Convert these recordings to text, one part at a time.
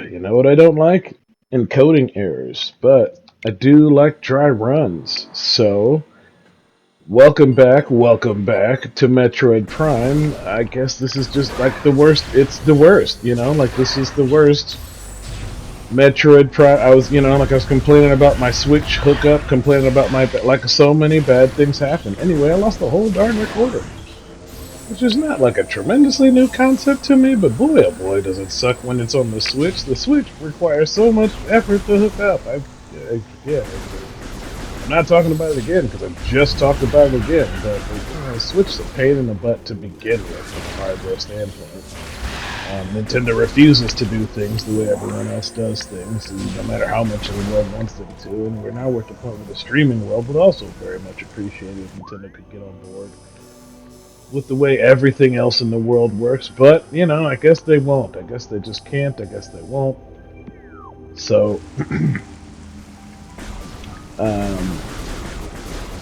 You know what I don't like? Encoding errors, but I do like dry runs. So, welcome back to Metroid Prime. I guess this is just like the worst. It's the worst, like this is the worst Metroid Prime. I was complaining about my Switch hookup, complaining about like so many bad things happen. Anyway, I lost the whole darn recorder. Which is not like a tremendously new concept to me, but boy oh boy does it suck when it's on the Switch. The Switch requires so much effort to hook up. I'm not talking about it again because I just talked about it again, but the Switch is a pain in the butt to begin with from a hardware standpoint. Nintendo refuses to do things the way everyone else does things, no matter how much of the world wants them to, and we're now at the point where the streaming world would also very much appreciate it if Nintendo could get on board with the way everything else in the world works, but, I guess they won't. I guess they just can't. I guess they won't. So,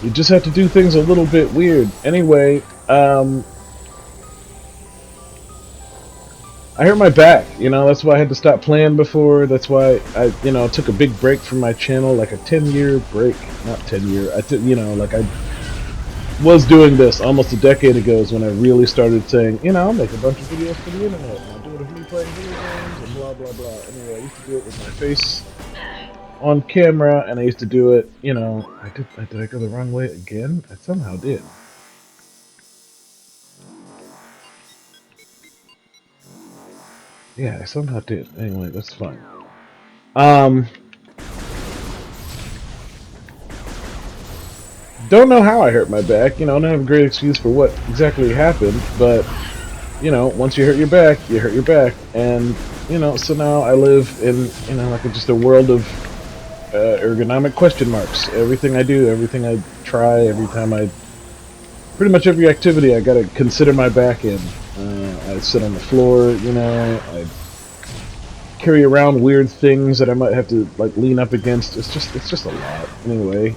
you just have to do things a little bit weird. Anyway, I hurt my back, that's why I had to stop playing before. That's why I, took a big break from my channel, like a 10-year break. Not 10-year, I was doing this almost a decade ago is when I really started saying, I'll make a bunch of videos for the internet, and I'll do it of me playing video games, and blah, blah, blah. Anyway, I used to do it with my face on camera, and I used to do it, did I go the wrong way again? I somehow did. Yeah, I somehow did. Anyway, that's fine. Don't know how I hurt my back. I don't have a great excuse for what exactly happened, but, once you hurt your back, you hurt your back. And, so now I live in, like just a world of ergonomic question marks. Everything I do, everything I try, pretty much every activity I gotta consider my back in. I sit on the floor, I carry around weird things that I might have to, like, lean up against. It's just a lot. Anyway,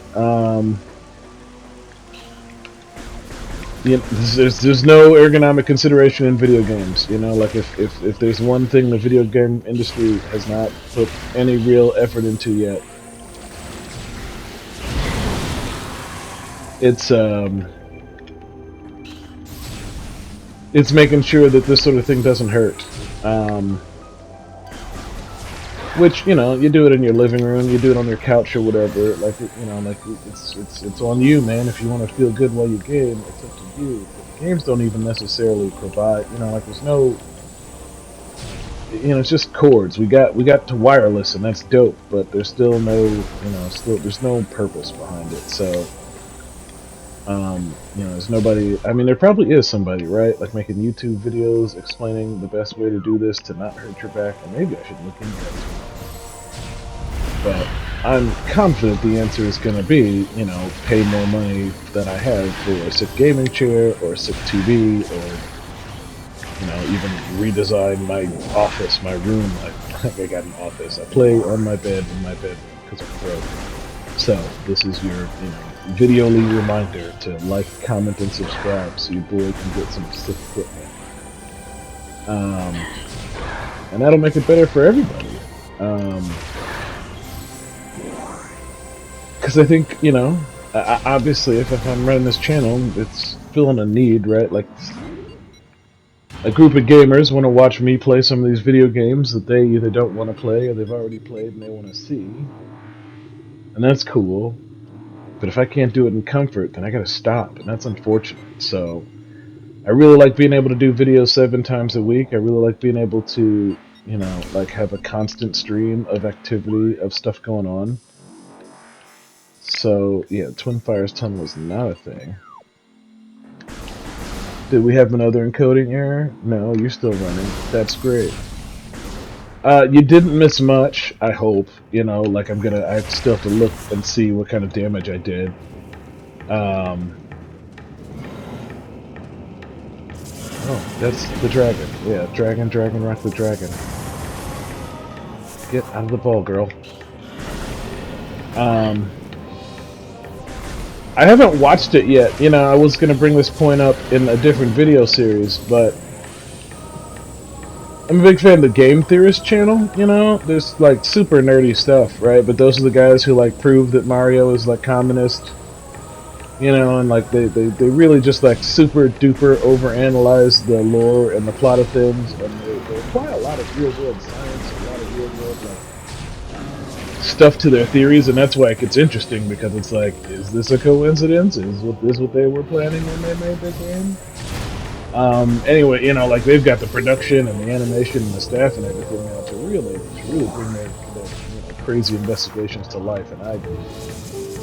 there's no ergonomic consideration in video games. Like if there's one thing the video game industry has not put any real effort into yet, it's making sure that this sort of thing doesn't hurt. Which, you do it in your living room, you do it on your couch or whatever. Like, it's on you, man. If you want to feel good while you game, it's up to you. But games don't even necessarily provide, there's no, it's just cords. We got to wireless, and that's dope. But there's still no, there's no purpose behind it. So, there's nobody. I mean, there probably is somebody, right? Like making YouTube videos explaining the best way to do this to not hurt your back. And maybe I should look into that. But I'm confident the answer is going to be, pay more money than I have for a sick gaming chair or a sick TV, or, even redesign my office, my room. Like I got an office. I play on my bed in my bedroom because I'm broke. So this is your, videoly reminder to like, comment, and subscribe so your boy can get some sick equipment. And that'll make it better for everybody. Because I think, obviously if I'm running this channel, it's filling a need, right? Like, a group of gamers want to watch me play some of these video games that they either don't want to play or they've already played and they want to see. And that's cool. But if I can't do it in comfort, then I gotta stop, and that's unfortunate. So, I really like being able to do videos 7 times a week. I really like being able to, have a constant stream of activity, of stuff going on. So, yeah, Twin Fire's tunnel is not a thing. Did we have another encoding error? No, you're still running. That's great. You didn't miss much, I hope. I still have to look and see what kind of damage I did. Oh, that's the dragon. Yeah, dragon, rock the dragon. Get out of the ball, girl. I haven't watched it yet. I was gonna bring this point up in a different video series, but I'm a big fan of the Game Theorist channel, you know? There's like super nerdy stuff, right? But those are the guys who like prove that Mario is like communist, you know, and like they really just like super duper overanalyze the lore and the plot of things, and they apply a lot of real world science, a lot of real world like stuff to their theories, and that's why it gets interesting because it's like, is this a coincidence? Is this what they were planning when they made their game? Anyway, you know, like they've got the production and the animation and the staff and everything now to really bring their you know, crazy investigations to life. And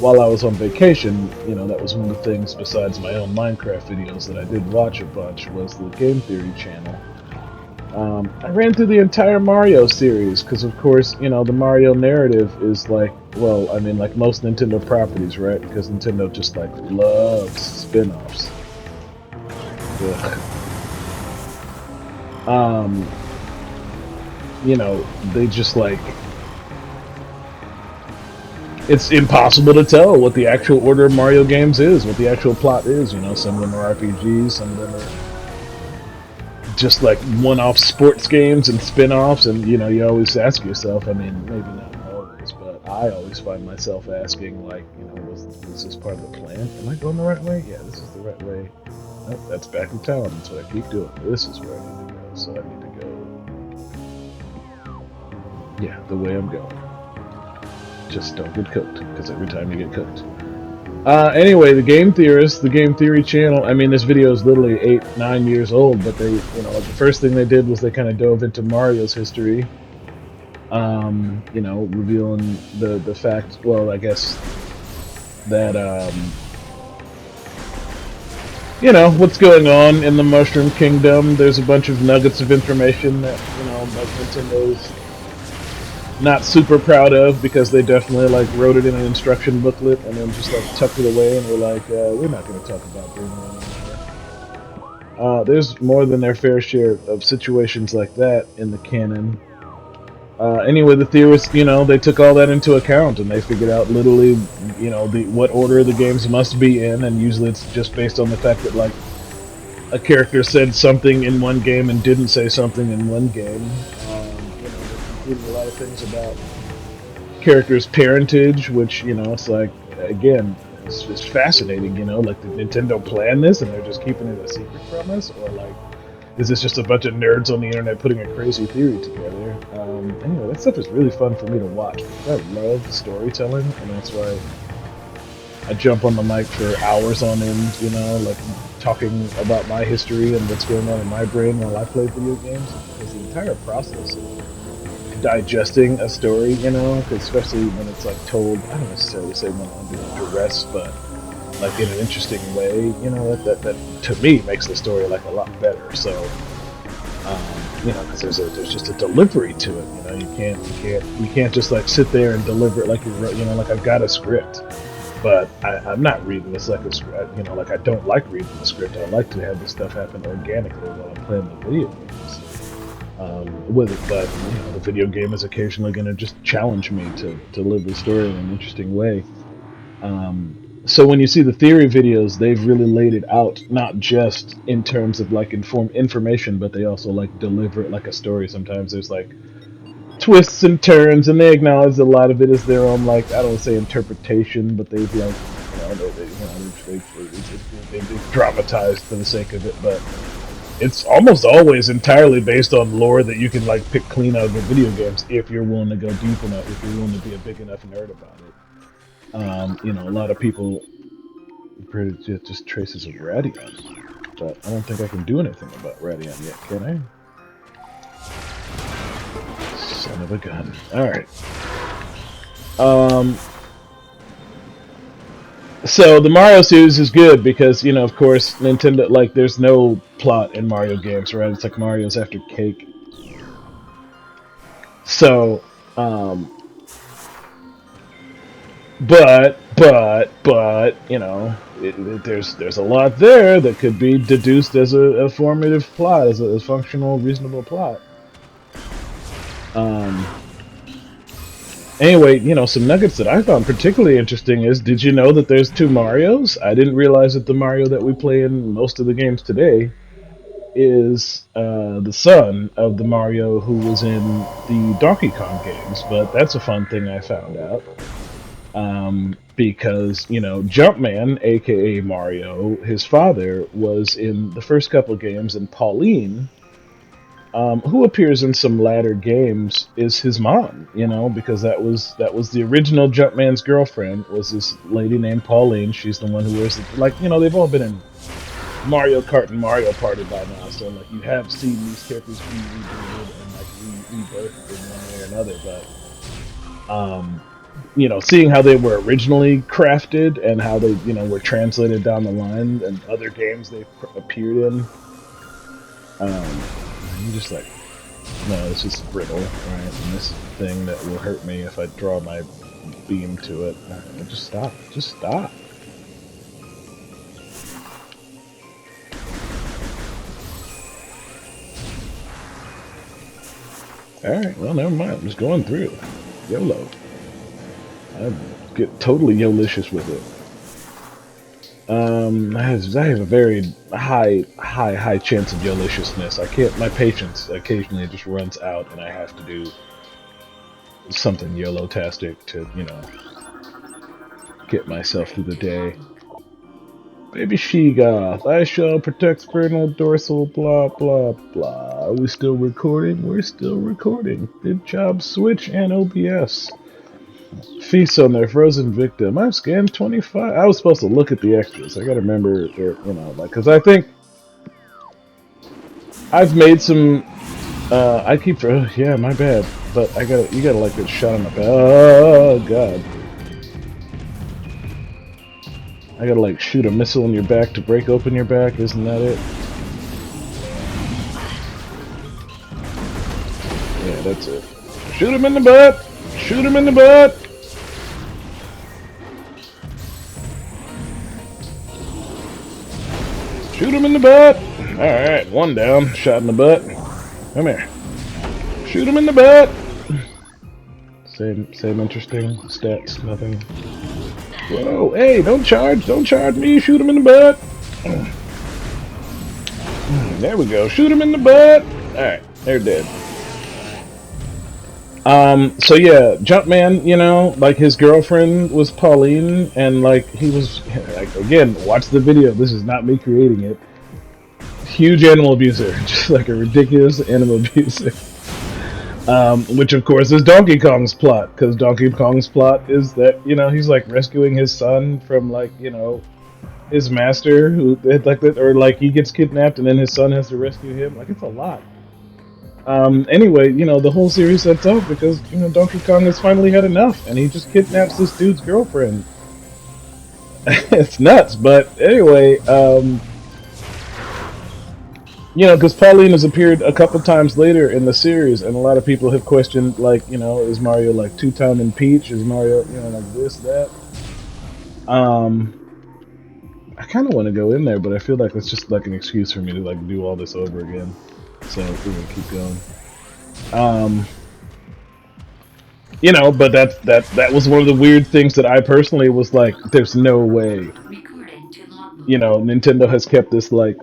while I was on vacation, you know, that was one of the things besides my own Minecraft videos that I did watch a bunch was the Game Theory channel. I ran through the entire Mario series because, of course, you know, the Mario narrative is like, well, I mean, like most Nintendo properties, right? Because Nintendo just like loves spin-offs. You know, they just like, it's impossible to tell what the actual order of Mario games is, what the actual plot is. You know, some of them are RPGs, some of them are just like one-off sports games and spin-offs, and you know, you always ask yourself, I mean, maybe not always, but I always find myself asking, like, you know, was this part of the plan? Am I going the right way? Yeah, this is the right way. Oh, that's back in town. That's what I keep doing. This is where I need to go, so I need to go, yeah, the way I'm going. Just don't get cooked, because every time you get cooked. Anyway, the Game Theorist, the Game Theory channel, I mean, this video is literally 8-9 years old, but they, you know, the first thing they did was they kind of dove into Mario's history, you know, revealing the fact, well, I guess, that, you know, what's going on in the Mushroom Kingdom. There's a bunch of nuggets of information that, you know, like Nintendo's not super proud of because they definitely like wrote it in an instruction booklet and then just like tucked it away and were like, we're not going to talk about Green anymore. There's more than their fair share of situations like that in the canon. Anyway, the theorists, you know, they took all that into account and they figured out literally, you know, what order the games must be in, and usually it's just based on the fact that like a character said something in one game and didn't say something in one game. A lot of things about characters' parentage, which, you know, it's like, again, it's fascinating, you know, like, did Nintendo plan this and they're just keeping it a secret from us, or like, is this just a bunch of nerds on the internet putting a crazy theory together? Anyway, that stuff is really fun for me to watch because I love storytelling, and that's why I jump on the mic for hours on end, you know, like talking about my history and what's going on in my brain while I play video games, because the entire process of digesting a story, you know, especially when it's like told, I don't necessarily say when under duress, but like in an interesting way, you know, that to me makes the story like a lot better. So, you know, because there's just a delivery to it, you know, you can't just like sit there and deliver it like you're, you know, like I've got a script, but I'm not reading this like a script, you know, like I don't like reading the script. I like to have this stuff happen organically while I'm playing the video games. With it, but you know, the video game is occasionally going to just challenge me to live the story in an interesting way. So when you see the theory videos, they've really laid it out, not just in terms of like information, but they also like deliver it like a story. Sometimes there's like twists and turns, and they acknowledge a lot of it is their own, like, I don't want to say interpretation, but they've like, you know, they've dramatized for the sake of it, but it's almost always entirely based on lore that you can like pick clean out of the video games if you're willing to go deep enough, if you're willing to be a big enough nerd about it. You know, a lot of people just traces of Radion, but I don't think I can do anything about Radion yet, can I? Son of a gun. Alright. So the Mario series is good because, you know, of course, Nintendo, like, there's no plot in Mario games, right? It's like Mario's after cake. So, but, you know, there's a lot there that could be deduced as a formative plot, as a functional, reasonable plot. Anyway, you know, some nuggets that I found particularly interesting is, did you know that there's two Marios? I didn't realize that the Mario that we play in most of the games today is the son of the Mario who was in the Donkey Kong games, but that's a fun thing I found out. Because, you know, Jumpman, aka Mario, his father, was in the first couple games, and Pauline, who appears in some latter games, is his mom. You know, because that was the original Jumpman's girlfriend, was this lady named Pauline. She's the one who wears the, like, you know, they've all been in Mario Kart and Mario Party by now, so like you have seen these characters be rebooted and like rebirthed in one way or another, but you know, seeing how they were originally crafted and how they, you know, were translated down the line and other games they appeared in, I'm just like, no, this is brittle, right? And this thing that will hurt me if I draw my beam to it. Just stop. Just stop. Alright, well, never mind. I'm just going through. YOLO. I get totally YOLicious with it. I have a very high chance of YOLiciousness. I can't, my patience occasionally just runs out and I have to do something YOLO-tastic to, you know, get myself through the day. Baby Sheegoth, I shall protect spinal dorsal, blah, blah, blah. Are we still recording? We're still recording. Good job, Switch and OBS. Feast on their frozen victim. I've scanned 25. I was supposed to look at the extras. I gotta remember, you know, like, because I think I've made some. I keep. Yeah, my bad. But you gotta like get shot in the back. Oh god. I gotta like shoot a missile in your back to break open your back. Isn't that it? Yeah, that's it. Shoot him in the butt. Shoot him in the butt. Shoot him in the butt! Alright, one down. Shot in the butt. Come here. Shoot him in the butt! Same interesting stats, nothing. Whoa, hey, don't charge me, shoot him in the butt! There we go, shoot him in the butt! Alright, they're dead. So yeah, Jumpman, you know, like his girlfriend was Pauline, and like he was, like, again, watch the video, this is not me creating it. Huge animal abuser, just like a ridiculous animal abuser. Which of course is Donkey Kong's plot, because Donkey Kong's plot is that, you know, he's like rescuing his son from, like, you know, his master, who, like, or like he gets kidnapped and then his son has to rescue him. Like, it's a lot. Anyway, you know, the whole series sets up because, you know, Donkey Kong has finally had enough, and he just kidnaps this dude's girlfriend. It's nuts, but anyway, you know, because Pauline has appeared a couple times later in the series, and a lot of people have questioned, like, you know, is Mario like two-timing Peach? Is Mario, you know, like this, that? I kind of want to go in there, but I feel like it's just like an excuse for me to like do all this over again. So we're gonna keep going. You know, but that was one of the weird things that I personally was like, there's no way. You know, Nintendo has kept this like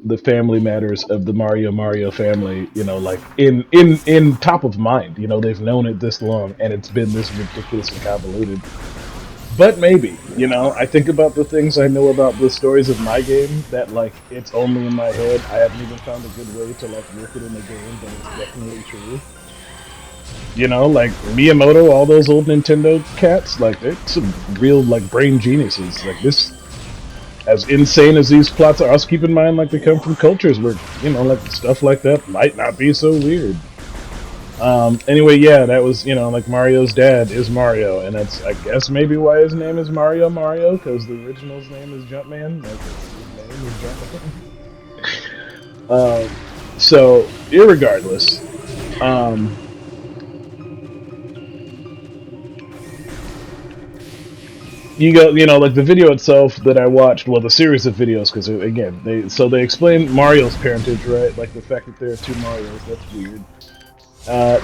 the family matters of the Mario family, you know, like in top of mind. You know, they've known it this long, and it's been this ridiculous and convoluted. But maybe, you know, I think about the things I know about the stories of my game that, like, it's only in my head. I haven't even found a good way to, like, work it in the game, but it's definitely true. You know, like, Miyamoto, all those old Nintendo cats, like, they're some real, like, brain geniuses. Like, this, as insane as these plots are, also keep in mind, like, they come from cultures where, you know, like, stuff like that might not be so weird. Anyway, yeah, that was, you know, like, Mario's dad is Mario, and that's, I guess, maybe why his name is Mario, because the original's name is Jumpman, like, his name is Jumpman. So, irregardless, you know, like, the video itself that I watched, well, the series of videos, because, again, they explain Mario's parentage, right, like, the fact that there are two Marios, that's weird.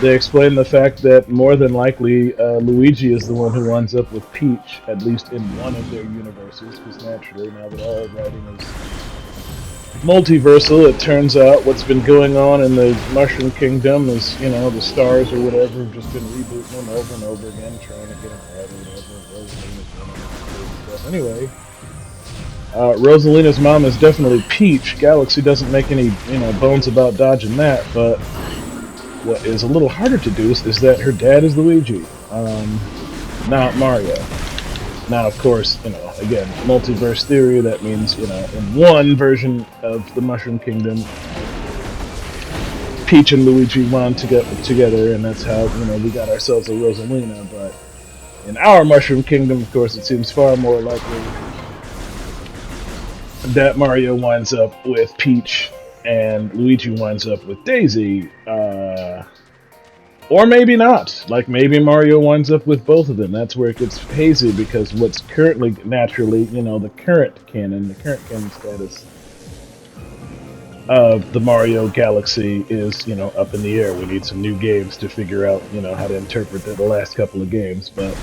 They explain the fact that more than likely Luigi is the one who winds up with Peach, at least in one of their universes, because naturally, now that all writing is multiversal, it turns out what's been going on in the Mushroom Kingdom is, you know, the stars or whatever have just been rebooting them over and over again, trying to get them right or whatever. Rosalina's doing anyway, Rosalina's mom is definitely Peach. Galaxy doesn't make any, you know, bones about dodging that, but what is a little harder to do is that her dad is Luigi, not Mario. Now, of course, you know, again, multiverse theory, that means, you know, in one version of the Mushroom Kingdom, Peach and Luigi wound to get together, and that's how, you know, we got ourselves a Rosalina, but in our Mushroom Kingdom, of course, it seems far more likely that Mario winds up with Peach and Luigi winds up with Daisy, or maybe not. Like, maybe Mario winds up with both of them. That's where it gets hazy, because what's currently, naturally, you know, the current canon status of the Mario Galaxy is, you know, up in the air. We need some new games to figure out, you know, how to interpret the last couple of games, but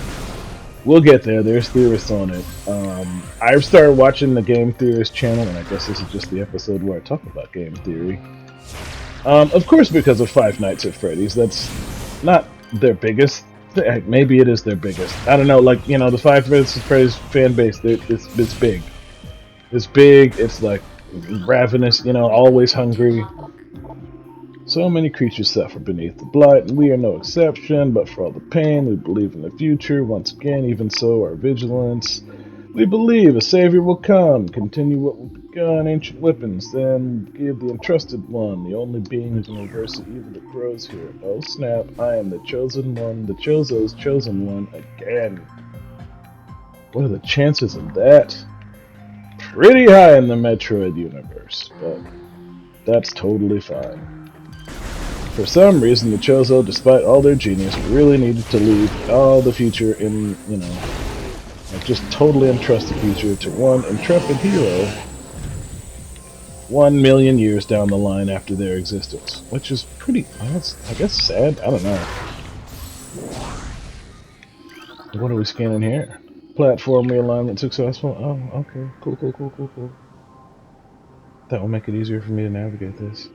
we'll get there. There's theorists on it. I've started watching the Game Theorist channel, and I guess this is just the episode where I talk about game theory. Of course, because of Five Nights at Freddy's. That's not their biggest. Maybe it is their biggest. I don't know. Like, you know, the Five Nights at Freddy's fan base, it's big. It's big. It's like ravenous. You know, always hungry. So many creatures suffer beneath the blight, and we are no exception. But for all the pain, we believe in the future. Once again, even so, our vigilance. We believe a savior will come, continue what we've begun, ancient weapons, then give the entrusted one, the only being who can reverse the evil that grows here. Oh snap, I am the chosen one, the Chozo's chosen one again. What are the chances of that? Pretty high in the Metroid universe, but that's totally fine. For some reason, the Chozo, despite all their genius, really needed to leave all the future in, you know, just totally entrust the future to one intrepid hero 1,000,000 years down the line after their existence. Which is pretty, I guess, sad? I don't know. What are we scanning here? Platform realignment successful? Oh, okay. Cool. That will make it easier for me to navigate this.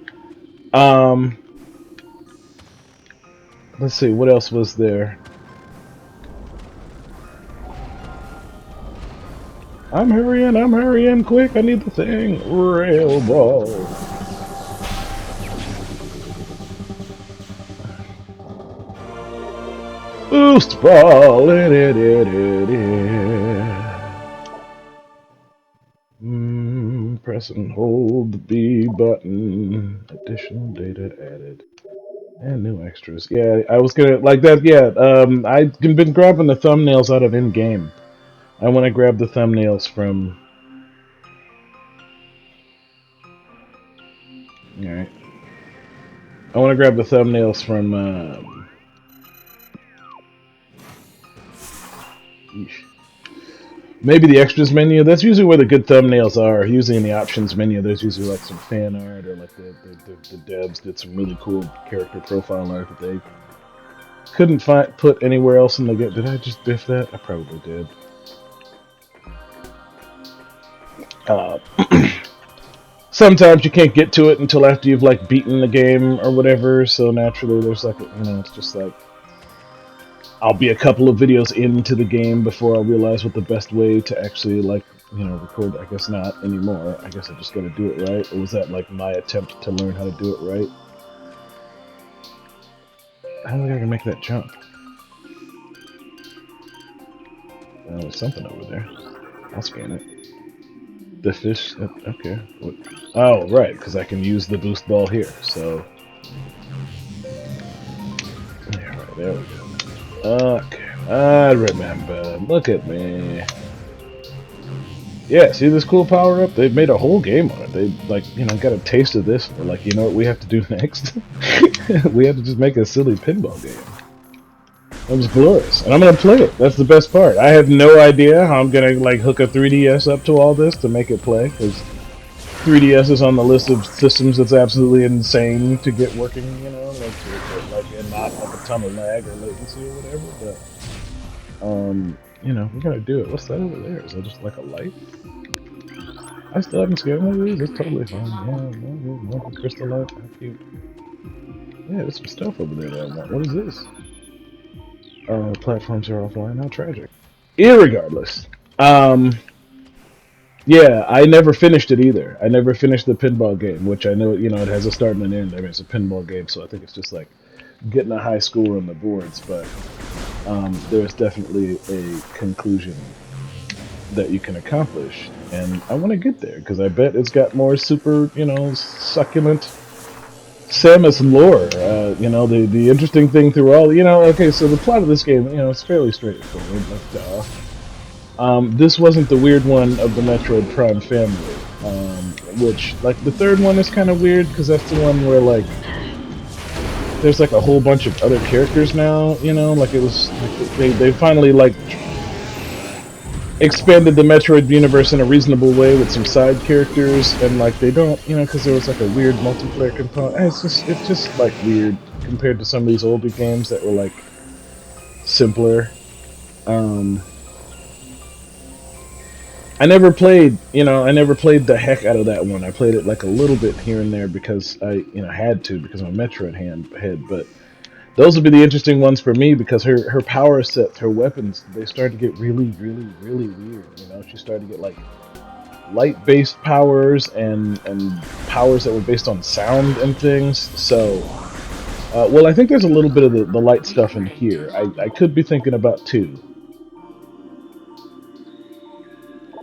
Let's see, what else was there? I'm hurrying, quick, I need the thing. Rail ball. Boost ball. Press and hold the B button. Additional data added. And new extras. Yeah, I was gonna, like that, yeah, I've been grabbing the thumbnails out of in-game. I want to grab the thumbnails from... Alright. I want to grab the thumbnails from, maybe the extras menu. That's usually where the good thumbnails are. Usually in the options menu, there's usually like some fan art, or like the devs did some really cool character profile art that they couldn't put anywhere else in the game. Did I just biff that? I probably did. Sometimes you can't get to it until after you've like beaten the game or whatever, so naturally there's like, you know, it's just like I'll be a couple of videos into the game before I realize what the best way to actually, like, you know, record. I guess not anymore. I guess I just gotta do it right. Or was that like my attempt to learn how to do it right? I don't think I can make that jump. Oh, there's something over there. I'll scan it. The fish, okay. What? Oh, right, because I can use the boost ball here, so... Yeah, right, there we go. Okay, I remember. Look at me. Yeah, see this cool power-up? They've made a whole game on it. They, like, you know, got a taste of this. They're like, you know what we have to do next? We have to just make a silly pinball game. It was glorious, and I'm gonna play it. That's the best part. I have no idea how I'm gonna like hook a 3DS up to all this to make it play, because 3DS is on the list of systems that's absolutely insane to get working. You know, like and not like a ton of lag or latency or whatever. But you know, we gotta do it. What's that over there? Is that just like a light? I still haven't scared one of these. It's totally fine. Yeah, one crystal light. How cute. Yeah, there's some stuff over there that I want. What is this? Platforms are offline. How tragic. Irregardless. Um, yeah, I never finished it either. I never finished the pinball game, which I know, it has a start and an end. I mean, it's a pinball game, so I think it's just like getting a high score on the boards, but there's definitely a conclusion that you can accomplish, and I want to get there because I bet it's got more super, succulent Samus lore. The interesting thing through all, okay, so the plot of this game, it's fairly straightforward. Like, this wasn't the weird one of the Metroid Prime family, which, like, the third one is kind of weird because that's the one where, like, there's like a whole bunch of other characters now, like it was, like, they finally, like, expanded the Metroid universe in a reasonable way with some side characters, and like they don't, because there was like a weird multiplayer component. It's just like weird compared to some of these older games that were like simpler. Um, I never played the heck out of that one. I played it like a little bit here and there because I, had to because I'm a Metroid head, but those would be the interesting ones for me because her power sets, her weapons, they start to get really, really, really weird. She started to get like light-based powers and powers that were based on sound and things. So, well, I think there's a little bit of the light stuff in here. I could be thinking about two.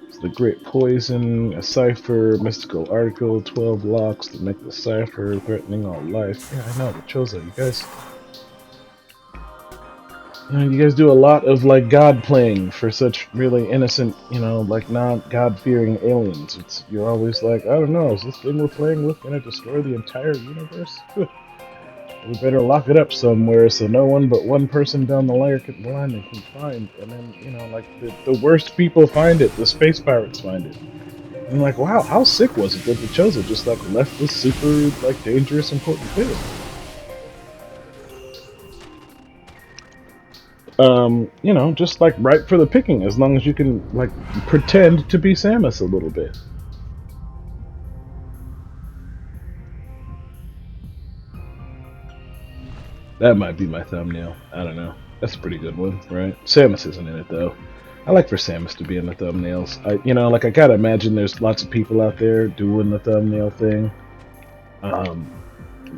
It's the Great Poison, a cipher, mystical article, 12 locks to make the cipher, threatening all life. Yeah, I know, the Chozo, you guys. You guys do a lot of like God playing for such really innocent, like not God fearing aliens. You're always like, I don't know, is this thing we're playing with gonna destroy the entire universe? We better lock it up somewhere so no one but one person down the line can find. And then, like the worst people find it, the space pirates find it. And I'm like, wow, how sick was it that the Chozo just like left this super like dangerous important thing? Just like right for the picking, as long as you can like pretend to be Samus a little bit. That might be my thumbnail. I don't know. That's a pretty good one, right? Samus isn't in it though. I like for Samus to be in the thumbnails. Like I gotta imagine there's lots of people out there doing the thumbnail thing, um,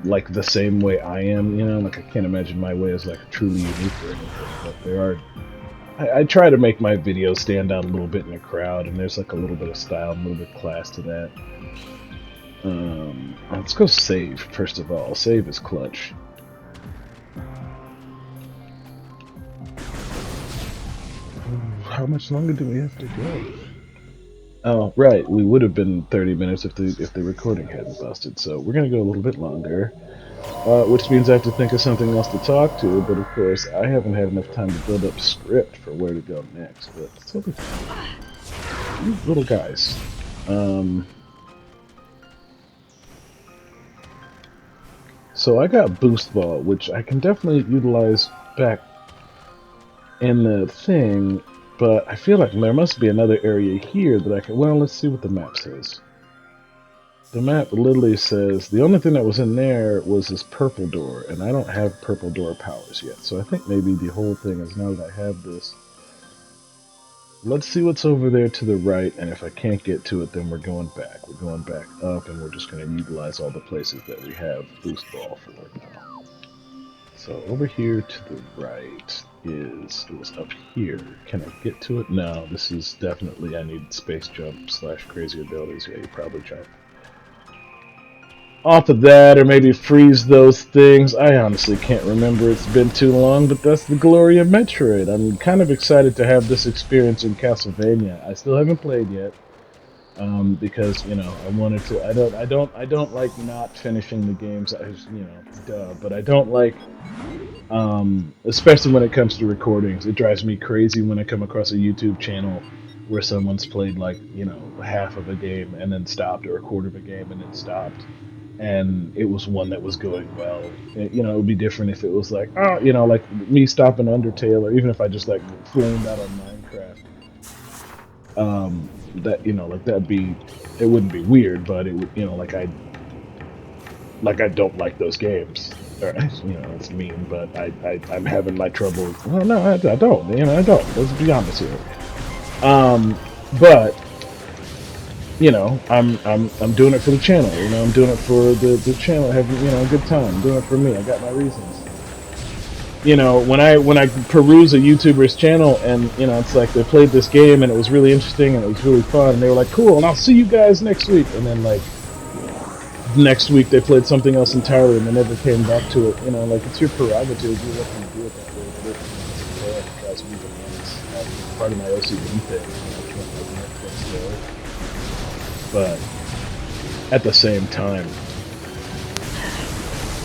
like the same way I am. Like I can't imagine my way is like truly unique or anything, but there are I try to make my videos stand out a little bit in the crowd, and there's like a little bit of style, a little bit of class to that. Let's go save, first of all. Save is clutch. How much longer do we have to go? Oh, right, we would have been 30 minutes if the recording hadn't busted, so we're gonna go a little bit longer. Which means I have to think of something else to talk to, but of course I haven't had enough time to build up script for where to go next, but it's totally fine. You little guys. So I got Boost Ball, which I can definitely utilize back in the thing, but I feel like there must be another area here that I can... Well, let's see what the map says. The map literally says the only thing that was in there was this purple door, and I don't have purple door powers yet. So I think maybe the whole thing is now that I have this. Let's see what's over there to the right, and if I can't get to it, then we're going back. We're going back up, and we're just going to utilize all the places that we have Boost Ball for now. So over here to the right it was up here. Can I get to it? No, this is definitely, I need space jump / crazy abilities. Yeah, you probably jump off of that, or maybe freeze those things. I honestly can't remember. It's been too long, but that's the glory of Metroid. I'm kind of excited to have this experience in Castlevania. I still haven't played yet, because I wanted to. I don't like not finishing the games. Duh. But I don't like, especially when it comes to recordings. It drives me crazy when I come across a YouTube channel where someone's played like half of a game and then stopped, or a quarter of a game and then stopped, and it was one that was going well. It would be different if it was like, like me stopping Undertale, or even if I just like flamed out on Minecraft. That like that'd be it wouldn't be weird, but it would, like I don't like those games. Or, it's mean, but I'm having my trouble. Well, no, I don't. I don't. Let's be honest here. But I'm doing it for the channel. I'm doing it for the channel, having a good time. I'm doing it for me. I got my reasons. When I peruse a YouTuber's channel and it's like they played this game and it was really interesting and it was really fun and they were like, cool, and I'll see you guys next week, and then like next week they played something else entirely and they never came back to it. Like, it's your prerogative. You let them do it that way, but it drives me bananas. It's part of my OCD thing. I can't let things go. But at the same time,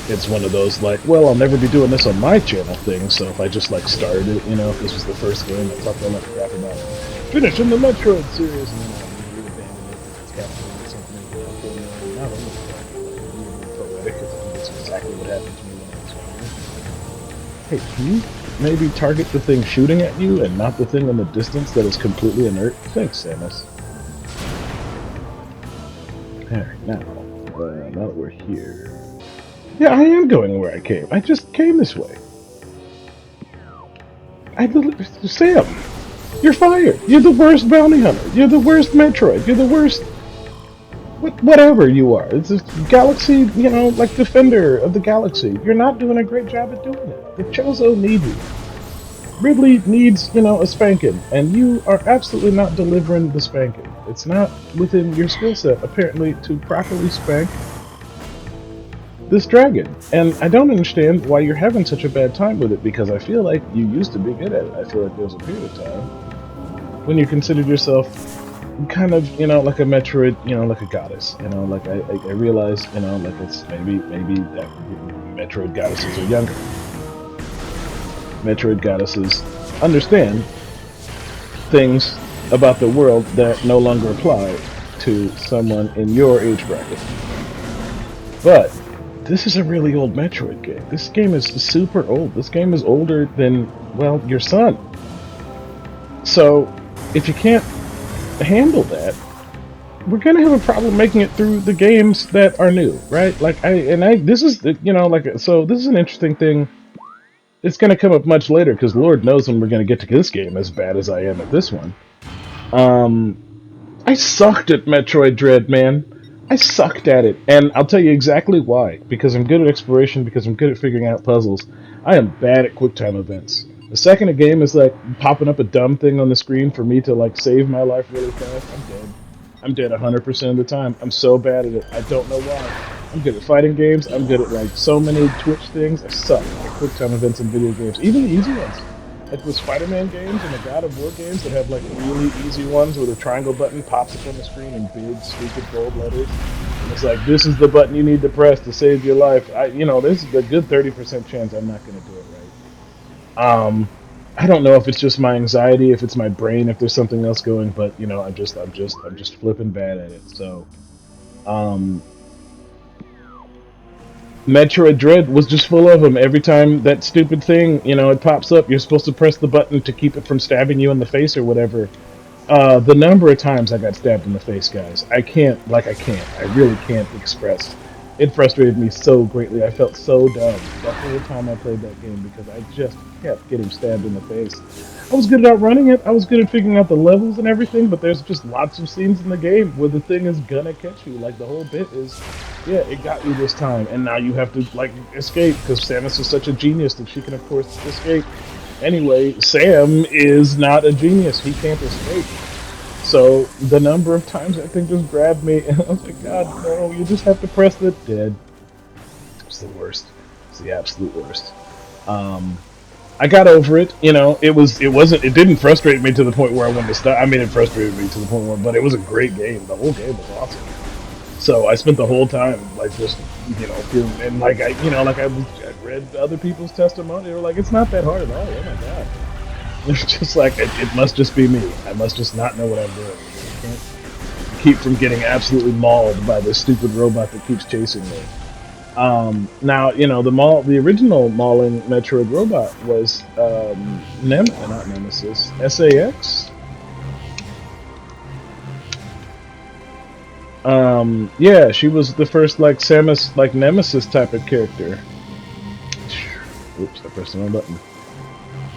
it's one of those like, well, I'll never be doing this on my channel thing. So if I just like started it, if this was the first game, I talked all that crap about finishing the Metroid series, and then I would abandon it. It's capturing something not only poetic, because I think that's exactly what happened to me when I was younger. Hey, can you maybe target the thing shooting at you and not the thing in the distance that is completely inert? Thanks, Samus. Alright, now that we're here. Yeah, I am going where I came. I just came this way. Sam, you're fired. You're the worst bounty hunter. You're the worst Metroid. You're the worst... Whatever you are. It's a galaxy, like defender of the galaxy. You're not doing a great job at doing it. The Chozo need you. Ridley needs, a spanking. And you are absolutely not delivering the spanking. It's not within your skill set, apparently, to properly spank this dragon. And I don't understand why you're having such a bad time with it, because I feel like you used to be good at it. I feel like there was a period of time when you considered yourself kind of, like a Metroid, like a goddess. Like I realize, like it's maybe that Metroid goddesses are younger. Metroid goddesses understand things about the world that no longer apply to someone in your age bracket. But this is a really old Metroid game. This game is super old. This game is older than, well, your son. So, if you can't handle that, we're gonna have a problem making it through the games that are new, right? This is, so this is an interesting thing. It's gonna come up much later, because Lord knows when we're gonna get to this game, as bad as I am at this one. I sucked at Metroid Dread, man. I sucked at it, and I'll tell you exactly why. Because I'm good at exploration, because I'm good at figuring out puzzles. I am bad at QuickTime events. The second a game is like popping up a dumb thing on the screen for me to like save my life really fast, I'm dead. I'm dead 100% of the time. I'm so bad at it. I don't know why. I'm good at fighting games. I'm good at like so many Twitch things. I suck at QuickTime events in video games, even the easy ones. Like the Spider-Man games and the God of War games that have like really easy ones where the triangle button pops up on the screen in big, stupid gold letters. And it's like, this is the button you need to press to save your life. This is a good 30% chance I'm not going to do it right. I don't know if it's just my anxiety, if it's my brain, if there's something else going, but I'm just flipping bad at it. So, Metroid Dread was just full of them. Every time that stupid thing, it pops up, you're supposed to press the button to keep it from stabbing you in the face or whatever. The number of times I got stabbed in the face, guys, I really can't express. It frustrated me so greatly. I felt so dumb the whole time I played that game, because I just kept getting stabbed in the face. I was good at outrunning it, I was good at figuring out the levels and everything, but there's just lots of scenes in the game where the thing is gonna catch you. Like, the whole bit is, yeah, it got you this time, and now you have to, like, escape, because Samus is such a genius that she can, of course, escape. Anyway, Sam is not a genius. He can't escape. So, the number of times that thing just grabbed me, and I was like, God, no, you just have to press the dead. It's the worst. It's the absolute worst. I got over it, it didn't frustrate me to the point where I wanted to stop. I mean, it frustrated me to the point where, but it was a great game. The whole game was awesome. So I spent the whole time, like, just, feeling, and like, I read other people's testimony. They were like, it's not that hard at all. Oh my God. It's just like, it must just be me. I must just not know what I'm doing. I can't keep from getting absolutely mauled by this stupid robot that keeps chasing me. Now, the original mauling Metroid robot was, not Nemesis, SAX? Yeah, she was the first like Samus like Nemesis type of character. Oops, I pressed the wrong button.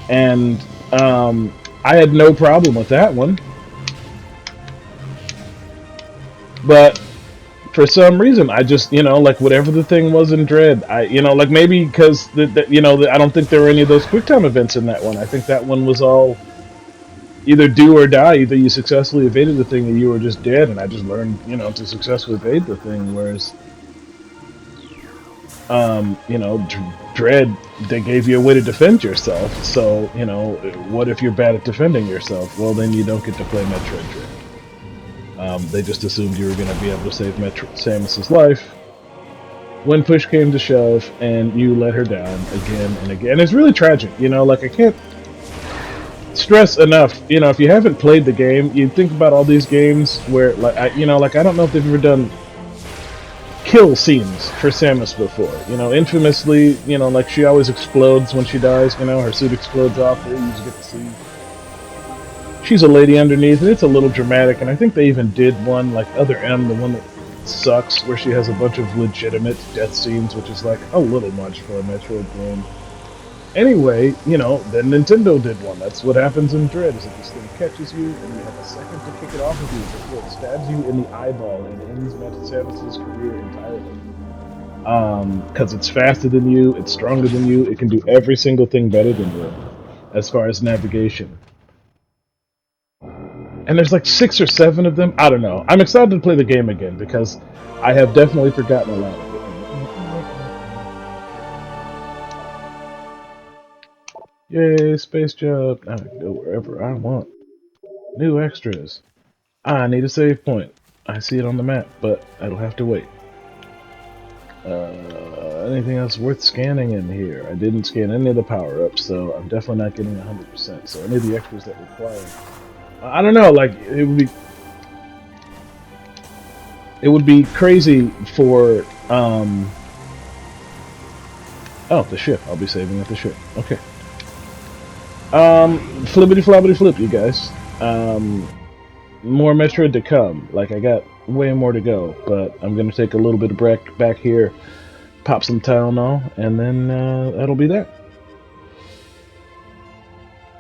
And I had no problem with that one, but for some reason I just like whatever the thing was in Dread, I like maybe because I don't think there were any of those QuickTime events in that one. I think that one was all either do or die. Either you successfully evaded the thing or you were just dead, and I just learned to successfully evade the thing. Whereas Dread, they gave you a way to defend yourself. So what if you're bad at defending yourself? Well, then you don't get to play Metroid Dread. They just assumed you were going to be able to save Samus's life when push came to shove, and you let her down again and again. It's really tragic, like I can't stress enough, if you haven't played the game, you think about all these games where, like, I don't know if they've ever done kill scenes for Samus before. Infamously, like she always explodes when she dies, her suit explodes off, there you just get to see she's a lady underneath, and it's a little dramatic, and I think they even did one, like Other M, the one that sucks, where she has a bunch of legitimate death scenes, which is like a little much for a Metroid game. Anyway, then Nintendo did one. That's what happens in Dread, is that this thing catches you, and you have a second to kick it off of you before it stabs you in the eyeball and ends Samus's career entirely. Because it's faster than you, it's stronger than you, it can do every single thing better than you, as far as navigation. And there's like 6 or 7 of them. I don't know. I'm excited to play the game again because I have definitely forgotten a lot of it. Yay, space job. Now I can go wherever I want. New extras. I need a save point. I see it on the map, but I'll have to wait. Anything else worth scanning in here? I didn't scan any of the power-ups, so I'm definitely not getting 100%. So any of the extras that require... I don't know, like, it would be crazy for, oh, the ship. I'll be saving at the ship. Okay. Flippity floppity flip, you guys. More Metroid to come. Like, I got way more to go, but I'm gonna take a little bit of break back here, pop some Tylenol, and then, that'll be that.